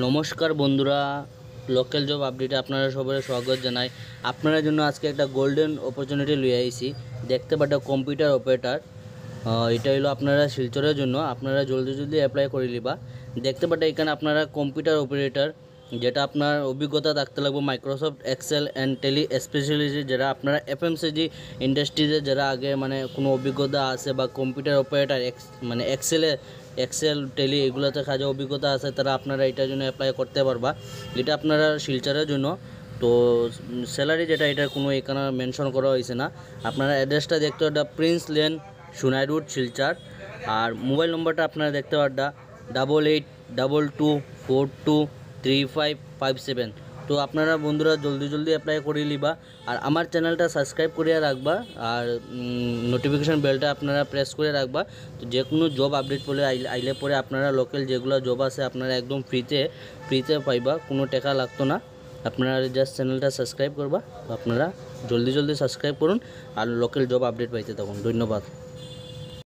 নমস্কার বন্ধুরা, local job আপডেটে আপনারা সবাই স্বাগত জানাই। আপনাদের জন্য আজকে একটা গোল্ডেন অপরচুনিটি লিয়ে আইছি। দেখতে পাটা কম্পিউটার অপারেটর, এটা হলো আপনারা শিলচরের জন্য। আপনারা জলদি জলদি অ্যাপ্লাই করে নিবা। দেখতে পাটা এখানে আপনারা কম্পিউটার অপারেটর, যেটা আপনার অভিজ্ঞতা থাকতে লাগবে Microsoft Excel and Tally specialist, যারা আপনারা এফএমসিজি ইন্ডাস্ট্রিজে যারা আগে মানে কোনো অভিজ্ঞতা আছে বা কম্পিউটার অপারেটর মানে এক্সেল টেলি এগুলোতে কাজে অভিজ্ঞতা আছে, তারা আপনারা এটার জন্য অ্যাপ্লাই করতে পারবা। এটা আপনারা শিলচরের জন্য। তো স্যালারি যেটা, এটা কোনো এখানে মেনশন করা হয়েছে না। আপনারা অ্যাড্রেসটা দেখতে পারবা Prince Lane, Sonai road, Silchar. আর মোবাইল নম্বরটা আপনারা দেখতে পারবা 8822423557। তো আপনারা বন্ধুরা জলদি জলদি অ্যাপ্লাই করে নিবা। আর আমার চ্যানেলটা সাবস্ক্রাইব করে রাখবা, আর নোটিফিকেশান বেলটা আপনারা প্রেস করে রাখবা। তো যে কোনো জব আপডেট পরে আইলে পরে আপনারা লোকাল যেগুলো জব আছে আপনারা একদম ফ্রিতে পাইবা, কোনো টাকা লাগতো না। আপনারা জাস্ট চ্যানেলটা সাবস্ক্রাইব করবা। আপনারা জলদি জলদি সাবস্ক্রাইব করুন আর লোকাল জব আপডেট পাইতে থাকুন। ধন্যবাদ।